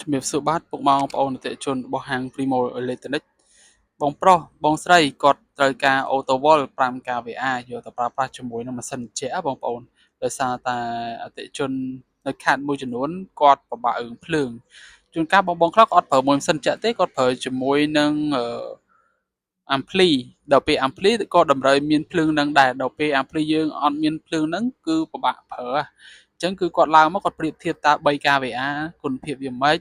ជំរាបសួរបាទពុកម៉ែបងប្អូនអតិថិជនរបស់ហាង Primo Electronic បងប្រុសបងស្រីគាត់ត្រូវការ Auto Wall 5 kVA យកទៅប្រើប្រាស់ជាមួយនឹងម៉ាស៊ីនត្រជាក់បងប្អូនដោយសារតែអតិថិជននៅខេត្តមួយចំនួនគាត់ពិបាករឿងភ្លើងជួនកាលបងខ្លះក៏អត់ប្រើមួយម៉ាស៊ីនត្រជាក់ទេគាត់ប្រើជាមួយនឹងampli ដល់ពេល ampli ក៏តម្រូវមានភ្លើងនឹងដែរដល់ពេល ampli យើងអត់មានភ្លើងនឹងគឺពិបាកប្រើអញ្ចឹងគឺគាត់ឡើងមកគាត់ប្រៀបធៀបតា 3kVA គុណភាពវាម៉េច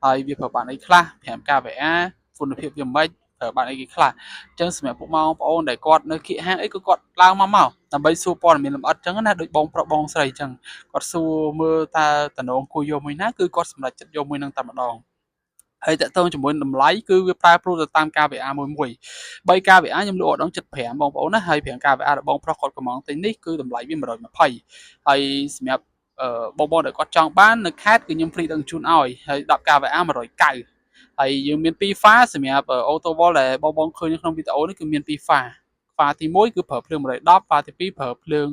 ហើយវាប្រើបានអីខ្លះ 5kVA គុណភាពវាម៉េចប្រើបានអីគេខ្លះអញ្ចឹងសម្រាប់ពុកម៉ែបងប្អូនដែលគាត់នៅគៀកហាងអីក៏គាត់ឡើងមកដើម្បីសួរព័ត៌មានលម្អិតអញ្ចឹងណាដូចបងប្រុសបងស្រីអញ្ចឹងគាត់សួរមើលតើតំណងគួរយកមួយណាគឺគាត់សម្រេចចិត្តយកមួយនឹងតែម្ដងហើយតកតងជាមួយតម្លៃគឺវាប្រែប្រួលទៅតាម kVA មួយ 3kVA ខ្ញុំលក់អត់ដល់75បងប្អូនណាហើយ 5kVA របស់បងប្រុសគាត់កំងទិញនេះគឺតម្លៃវា120ហើយសម្រាប់បងដែលគាត់ចង់បាននៅខេត្តគឺខ្ញុំ free ដឹកជញ្ជូនឲ្យហើយ 10kVA 190ហើយយើងមាន2 pha សម្រាប់ auto wall ដែលបងឃើញនៅក្នុងវីដេអូនេះគឺមាន2 pha pha ទី1គឺប្រើភ្លើង110 pha ទី2ប្រើភ្លើង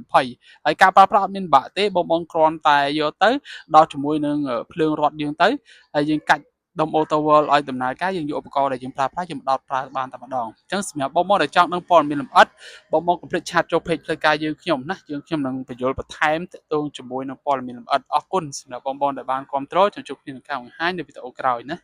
220ហើយការប្រើប្រាស់អត់មានបាក់ទេបងគ្រាន់តែយកទៅដល់ជាមួយនឹងភ្លើងរត់យើងទៅហើយយើងកាច់ដុំ auto wall ឲ្យដំណើរការយើងយកឧបករណ៍ដែលយើងប្រើប្រាស់យើងដោតប្រើបានតែម្ដងអញ្ចឹងសម្រាប់បងដែលចង់ដឹងព័ត៌មានលម្អិតបងកុំភ្លេចឆាតចូល page ផ្លូវការយើងខ្ញុំណាយើងខ្ញុំនឹងបញ្យល់បន្ថែមទាក់ទងជាមួយនឹងព័ត៌មានលម្អិតអរគុណសម្រាប់បងដែលបានគ្រប់គ្រងជួបគ្នានៅការបង្ហាញនៅវីដេអូក្រោយណា